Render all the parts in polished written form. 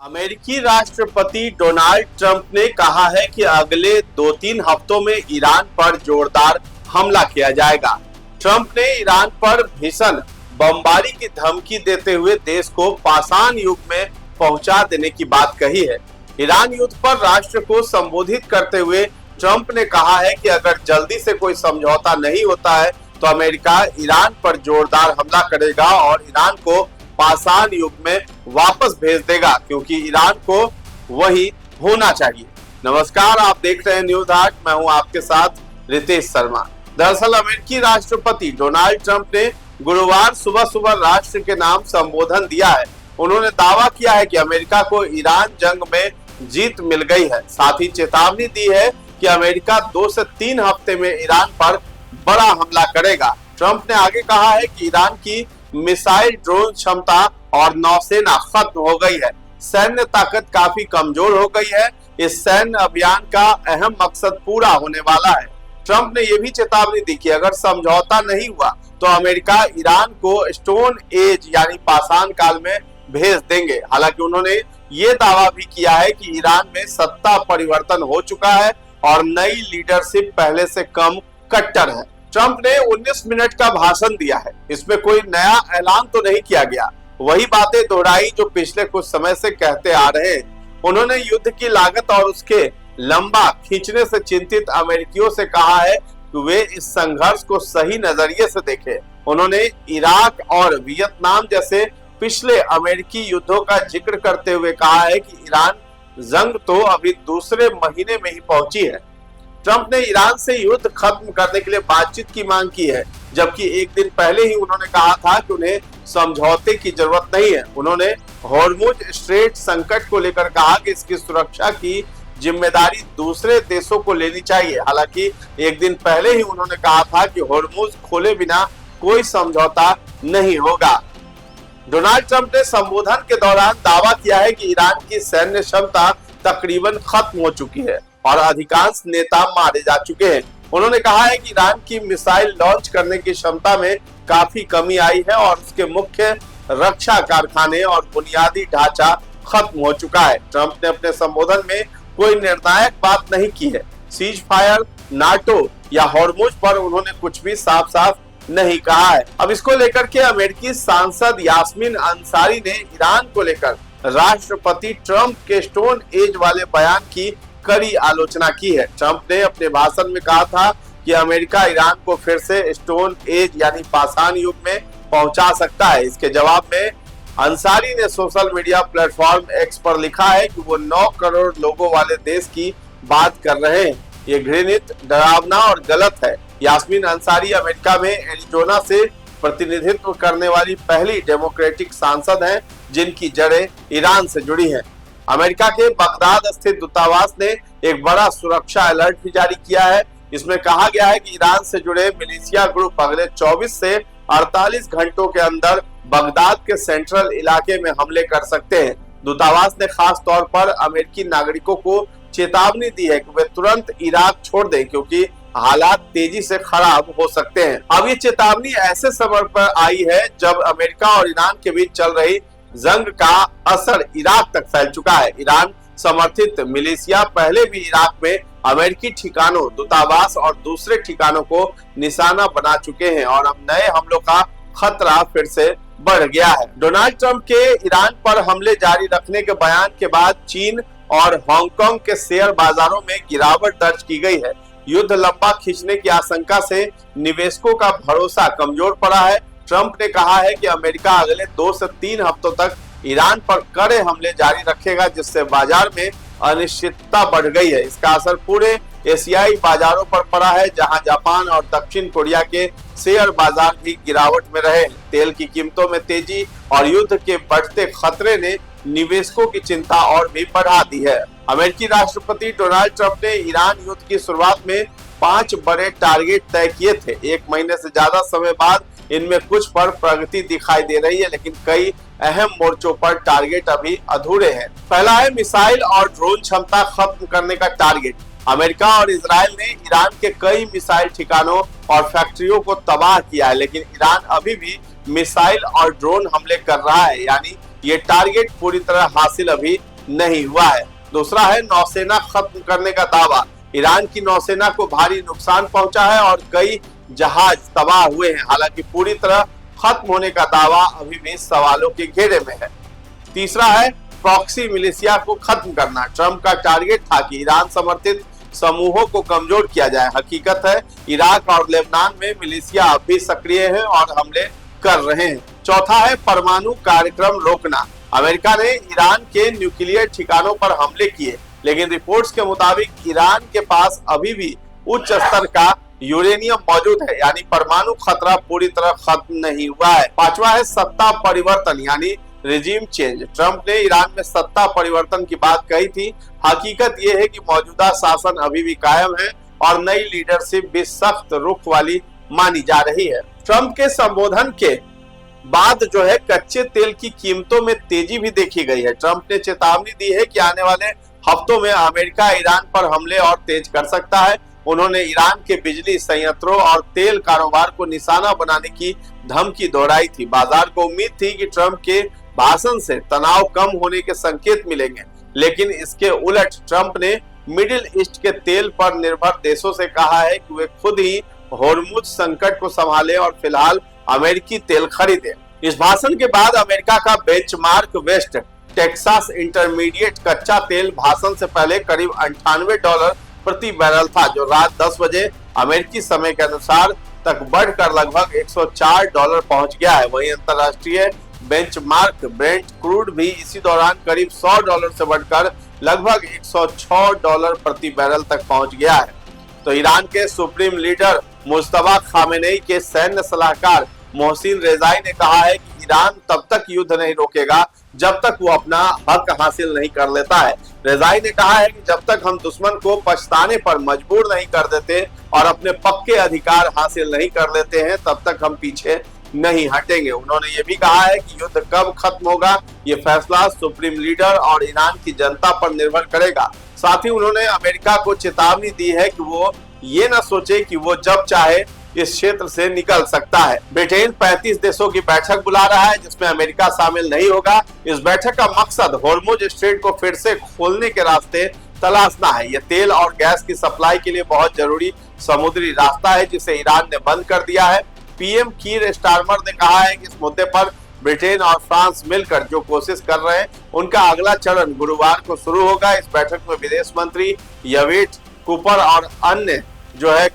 अमेरिकी राष्ट्रपति Donald Trump ने कहा है कि अगले 2-3 हफ्तों में ईरान पर जोरदार हमला किया जाएगा। ट्रंप ने ईरान पर भीषण बमबारी की धमकी देते हुए देश को पाषाण युग में पहुंचा देने की बात कही है। ईरान युद्ध पर राष्ट्र को संबोधित करते हुए ट्रंप ने कहा है कि अगर जल्दी से कोई समझौता नहीं होता है तो अमेरिका ईरान पर जोरदार हमला करेगा और ईरान को पाषाण युग में वापस भेज देगा, क्योंकि ईरान को वही होना चाहिए। नमस्कार, आप देख रहे हैं न्यूज आर्ट। मैं हूं आपके साथ रितेश शर्मा। दरअसल अमेरिकी राष्ट्रपति डोनाल्ड ट्रंप ने गुरुवार सुबह सुबह राष्ट्र के नाम संबोधन दिया है। उन्होंने दावा किया है कि अमेरिका को ईरान जंग में जीत मिल गई है। साथ ही चेतावनी दी है कि अमेरिका 2 से 3 हफ्ते में ईरान पर बड़ा हमला करेगा। ट्रंप ने आगे कहा है कि ईरान की मिसाइल ड्रोन क्षमता और नौसेना खत्म हो गई है। सैन्य ताकत काफी कमजोर हो गई है। इस सैन्य अभियान का अहम मकसद पूरा होने वाला है। ट्रंप ने यह भी चेतावनी दी कि अगर समझौता नहीं हुआ तो अमेरिका ईरान को स्टोन एज यानी पाषाण काल में भेज देंगे। हालांकि उन्होंने ये दावा भी किया है कि ईरान में सत्ता परिवर्तन हो चुका है और नई लीडरशिप पहले से कम कट्टर है। ट्रंप ने 19 मिनट का भाषण दिया है। इसमें कोई नया ऐलान तो नहीं किया गया, वही बातें दोहराई जो पिछले कुछ समय से कहते आ रहे हैं। उन्होंने युद्ध की लागत और उसके लंबा खींचने से चिंतित अमेरिकियों से कहा है कि वे इस संघर्ष को सही नजरिए से देखें। उन्होंने इराक और वियतनाम जैसे पिछले अमेरिकी युद्धों का जिक्र करते हुए कहा है कि ईरान जंग तो अभी दूसरे महीने में ही पहुंची है। ट्रंप ने ईरान से युद्ध खत्म करने के लिए बातचीत की मांग की है, जबकि एक दिन पहले ही उन्होंने कहा था कि उन्हें समझौते की जरूरत नहीं है। उन्होंने हॉर्मुज स्ट्रेट संकट को लेकर कहा कि इसकी सुरक्षा की जिम्मेदारी दूसरे देशों को लेनी चाहिए। हालांकि एक दिन पहले ही उन्होंने कहा था कि हॉर्मुज खोले बिना कोई समझौता नहीं होगा। डोनाल्ड ट्रंप ने संबोधन के दौरान दावा किया है कि ईरान की सैन्य क्षमता तकरीबन खत्म हो चुकी है और अधिकांश नेता मारे जा चुके हैं। उन्होंने कहा है कि ईरान की मिसाइल लॉन्च करने की क्षमता में काफी कमी आई है और उसके मुख्य रक्षा कारखाने और बुनियादी ढांचा खत्म हो चुका है। ट्रंप ने अपने संबोधन में कोई निर्णायक बात नहीं की है। सीज फायर, नाटो या हॉर्मुज पर उन्होंने कुछ भी साफ साफ नहीं कहा है। अब इसको लेकर के अमेरिकी सांसद यास्मीन अंसारी ने ईरान को लेकर राष्ट्रपति ट्रंप के स्टोन एज वाले बयान की कड़ी आलोचना की है। ट्रंप ने अपने भाषण में कहा था कि अमेरिका ईरान को फिर से स्टोन एज यानी पाषाण युग में पहुंचा सकता है। इसके जवाब में अंसारी ने सोशल मीडिया प्लेटफॉर्म एक्स पर लिखा है कि वो 9 करोड़ लोगों वाले देश की बात कर रहे हैं। ये घृणित, डरावना और गलत है। यास्मीन अंसारी अमेरिका में एरिजोना से प्रतिनिधित्व करने वाली पहली डेमोक्रेटिक सांसद हैं जिनकी जड़ें ईरान से जुड़ी हैं। अमेरिका के बगदाद स्थित दूतावास ने एक बड़ा सुरक्षा अलर्ट भी जारी किया है। इसमें कहा गया है कि ईरान से जुड़े मिलिशिया ग्रुप अगले 24 से 48 घंटों के अंदर बगदाद के सेंट्रल इलाके में हमले कर सकते हैं। दूतावास ने खास तौर पर अमेरिकी नागरिकों को चेतावनी दी है कि वे तुरंत इराक छोड़ दें, क्योंकि हालात तेजी से खराब हो सकते हैं। अब ये चेतावनी ऐसे समय पर आई है जब अमेरिका और ईरान के बीच चल रही जंग का असर इराक तक फैल चुका है। ईरान समर्थित मिलिशिया पहले भी इराक में अमेरिकी ठिकानों, दूतावास और दूसरे ठिकानों को निशाना बना चुके हैं और अब नए हमलों का खतरा फिर से बढ़ गया है। डोनाल्ड ट्रंप के ईरान पर हमले जारी रखने के बयान के बाद चीन और हांगकांग के शेयर बाजारों में गिरावट दर्ज की गई है। युद्ध लंबा खींचने की आशंका से निवेशकों का भरोसा कमजोर पड़ा है। ट्रंप ने कहा है कि अमेरिका अगले 2 से 3 हफ्तों तक ईरान पर कड़े हमले जारी रखेगा, जिससे बाजार में अनिश्चितता बढ़ गई है। इसका असर पूरे एशियाई बाजारों पर पड़ा है, जहां जापान और दक्षिण कोरिया के शेयर बाजार भी गिरावट में रहे। तेल की कीमतों में तेजी और युद्ध के बढ़ते खतरे ने निवेशकों की चिंता और भी बढ़ा दी है। अमेरिकी राष्ट्रपति डोनाल्ड ट्रंप ने ईरान युद्ध की शुरुआत में 5 बड़े टारगेट तय किए थे। 1 महीने से ज्यादा समय बाद इनमें कुछ पर प्रगति दिखाई दे रही है, लेकिन कई अहम मोर्चों पर टारगेट अभी अधूरे हैं। पहला है मिसाइल और ड्रोन क्षमता खत्म करने का टारगेट। अमेरिका और इजराइल ने ईरान के कई मिसाइल ठिकानों और फैक्ट्रियों को तबाह किया है, लेकिन ईरान अभी भी मिसाइल और ड्रोन हमले कर रहा है, यानी ये टारगेट पूरी तरह हासिल अभी नहीं हुआ है। दूसरा है नौसेना खत्म करने का दावा। ईरान की नौसेना को भारी नुकसान पहुंचा है और कई जहाज तबाह हुए हैं। हालांकि पूरी तरह खत्म होने का दावा अभी भी सवालों के घेरे में है। तीसरा है प्रॉक्सी मिलिशिया को खत्म करना। ट्रंप का टारगेट था कि ईरान समर्थित समूहों को कमजोर किया जाए। हकीकत है इराक और लेबनान में मिलिशिया अब भी सक्रिय हैं और हमले कर रहे हैं। चौथा है परमाणु कार्यक्रम रोकना। अमेरिका ने ईरान के न्यूक्लियर ठिकानों पर हमले किए, लेकिन रिपोर्ट्स के मुताबिक ईरान के पास अभी भी उच्च स्तर का यूरेनियम मौजूद है, यानी परमाणु खतरा पूरी तरह खत्म नहीं हुआ है। पांचवा है सत्ता परिवर्तन यानी रिजीम चेंज। ट्रंप ने ईरान में सत्ता परिवर्तन की बात कही थी। हकीकत यह है कि मौजूदा शासन अभी भी कायम है और नई लीडरशिप भी सख्त रुख वाली मानी जा रही है। ट्रंप के संबोधन के बाद जो है कच्चे तेल की कीमतों में तेजी भी देखी गई है। ट्रंप ने चेतावनी दी है कि आने वाले हफ्तों में अमेरिका ईरान पर हमले और तेज कर सकता है। उन्होंने ईरान के बिजली संयंत्रों और तेल कारोबार को निशाना बनाने की धमकी दोहराई थी। बाजार को उम्मीद थी कि ट्रंप के भाषण से तनाव कम होने के संकेत मिलेंगे, लेकिन इसके उलट ट्रंप ने मिडिल ईस्ट के तेल पर निर्भर देशों से कहा है कि वे खुद ही होर्मुज संकट को संभालें और फिलहाल अमेरिकी तेल खरीदें। इस भाषण के बाद अमेरिका का बेंचमार्क वेस्ट टेक्सास इंटरमीडिएट कच्चा तेल भाषण से पहले करीब $98 प्रति बैरल था, जो रात 10 बजे अमेरिकी समय के अनुसार तक बढ़कर लगभग $104 पहुंच गया है। वहीं अंतर्राष्ट्रीय बेंचमार्क ब्रेंट क्रूड भी इसी दौरान करीब $100 से बढ़कर लगभग $106 प्रति बैरल तक पहुंच गया है। तो ईरान के सुप्रीम लीडर मुस्तफा खामेनेई के सैन्य सलाहकार मोहसिन रेजाई ने कहा है कि ईरान तब तक युद्ध नहीं रोकेगा जब तक वो अपना हक हासिल नहीं कर लेता है। रेजाई ने कहा है कि जब तक हम दुश्मन को पछताने पर मजबूर नहीं कर देते और अपने पक्के अधिकार हासिल नहीं कर लेते हैं, तब तक हम पीछे नहीं हटेंगे। उन्होंने ये भी कहा है कि युद्ध कब खत्म होगा ये फैसला सुप्रीम लीडर और ईरान की जनता पर निर्भर करेगा। साथ ही उन्होंने अमेरिका को चेतावनी दी है कि वो ये न सोचे कि वो जब चाहे इस क्षेत्र से निकल सकता है। ब्रिटेन 35 देशों की बैठक बुला रहा है, जिसमें अमेरिका शामिल नहीं होगा। इस बैठक का मकसद होर्मुज स्ट्रेट को फिर से खोलने के रास्ते तलाशना है। यह तेल और गैस की सप्लाई के लिए बहुत जरूरी समुद्री रास्ता है, जिसे ईरान ने बंद कर दिया है। पीएम कीर स्टारमर ने कहा है कि इस मुद्दे पर ब्रिटेन और फ्रांस मिलकर जो कोशिश कर रहे हैं, उनका अगला चरण गुरुवार को शुरू होगा। इस बैठक में विदेश मंत्री यवेट कूपर और अन्य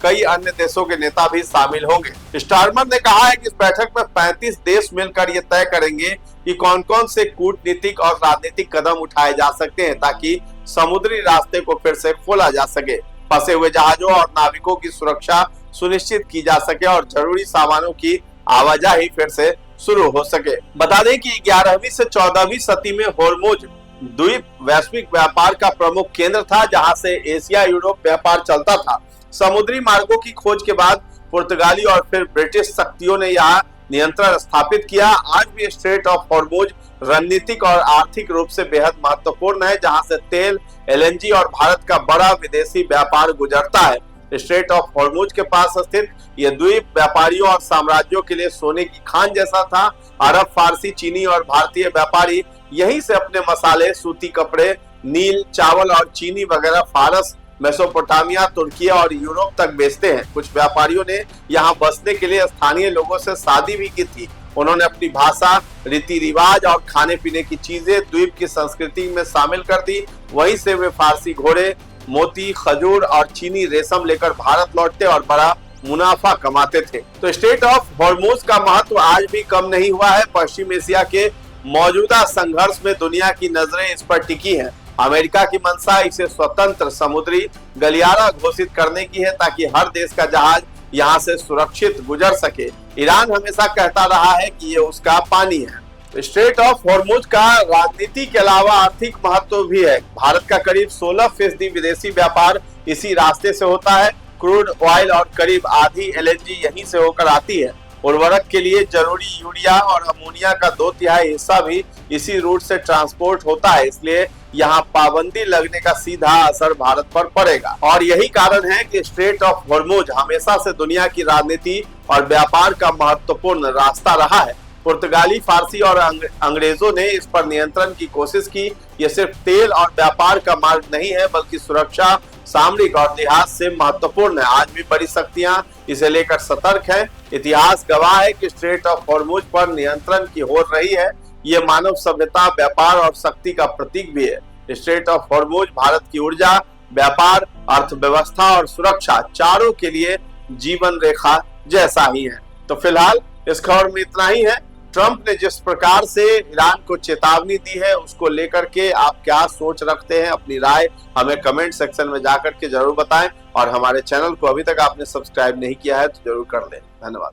कई अन्य देशों के नेता भी शामिल होंगे। स्टारमर ने कहा है कि इस बैठक में 35 देश मिलकर ये तय करेंगे कि कौन कौन से कूटनीतिक और राजनीतिक कदम उठाए जा सकते हैं ताकि समुद्री रास्ते को फिर से खोला जा सके, फंसे हुए जहाजों और नाविकों की सुरक्षा सुनिश्चित की जा सके और जरूरी सामानों की आवाजाही फिर से शुरू हो सके। बता दें कि 11वीं से 14वीं सदी में होर्मुज द्वीप वैश्विक व्यापार का प्रमुख केंद्र था, जहां से एशिया यूरोप व्यापार चलता था। समुद्री मार्गों की खोज के बाद पुर्तगाली और फिर ब्रिटिश शक्तियों ने यहाँ नियंत्रण स्थापित किया। आज भी स्ट्रेट ऑफ होर्मुज रणनीतिक और आर्थिक रूप से बेहद महत्वपूर्ण है, जहां से तेल, एलएनजी और भारत का बड़ा विदेशी व्यापार गुजरता है। स्ट्रेट ऑफ होर्मुज के पास स्थित यह द्वीप व्यापारियों और साम्राज्यों के लिए सोने की खान जैसा था। अरब, फारसी, चीनी और भारतीय व्यापारी यहीं से अपने मसाले, सूती कपड़े, नील, चावल और चीनी वगैरह फारस, मेसोपोटामिया, तुर्की और यूरोप तक बेचते हैं। कुछ व्यापारियों ने यहाँ बसने के लिए स्थानीय लोगों से शादी भी की थी। उन्होंने अपनी भाषा, रीति रिवाज और खाने पीने की चीजें द्वीप की संस्कृति में शामिल कर दी। वहीं से वे फारसी घोड़े, मोती, खजूर और चीनी रेशम लेकर भारत लौटते और बड़ा मुनाफा कमाते थे। तो स्ट्रेट ऑफ होर्मुज का महत्व आज भी कम नहीं हुआ है। पश्चिम एशिया के मौजूदा संघर्ष में दुनिया की नजरें इस पर टिकी हैं। अमेरिका की मंशा इसे स्वतंत्र समुद्री गलियारा घोषित करने की है ताकि हर देश का जहाज यहाँ से सुरक्षित गुजर सके। ईरान हमेशा कहता रहा है कि ये उसका पानी है। स्ट्रेट ऑफ होर्मुज का राजनीति के अलावा आर्थिक महत्व भी है। भारत का करीब 16% विदेशी व्यापार इसी रास्ते से होता है। क्रूड ऑयल और करीब आधी एलएनजी यहीं से होकर आती है। उर्वरक के लिए जरूरी यूरिया और अमोनिया का 2/3 हिस्सा भी इसी रूट से ट्रांसपोर्ट होता है, इसलिए यहाँ पाबंदी लगने का सीधा असर भारत पर पड़ेगा। और यही कारण है कि स्ट्रेट ऑफ होर्मुज हमेशा से दुनिया की राजनीति और व्यापार का महत्वपूर्ण रास्ता रहा है। पुर्तगाली, फारसी और अंग्रेजों ने इस पर नियंत्रण की कोशिश की। यह सिर्फ तेल और व्यापार का मार्ग नहीं है, बल्कि सुरक्षा, सामरिक और लिहाज से महत्वपूर्ण है। आज भी बड़ी शक्तियां इसे लेकर सतर्क हैं। इतिहास गवाह है कि स्ट्रेट ऑफ हॉर्मुज पर नियंत्रण की हो रही है। ये मानव सभ्यता, व्यापार और शक्ति का प्रतीक भी है। स्ट्रेट ऑफ हॉर्मुज भारत की ऊर्जा, व्यापार, अर्थव्यवस्था और सुरक्षा चारों के लिए जीवन रेखा जैसा ही है। तो फिलहाल इस खबर में इतना ही है। ट्रंप ने जिस प्रकार से ईरान को चेतावनी दी है, उसको लेकर के आप क्या सोच रखते हैं, अपनी राय हमें कमेंट सेक्शन में जाकर के जरूर बताएं। और हमारे चैनल को अभी तक आपने सब्सक्राइब नहीं किया है तो जरूर कर लें। धन्यवाद।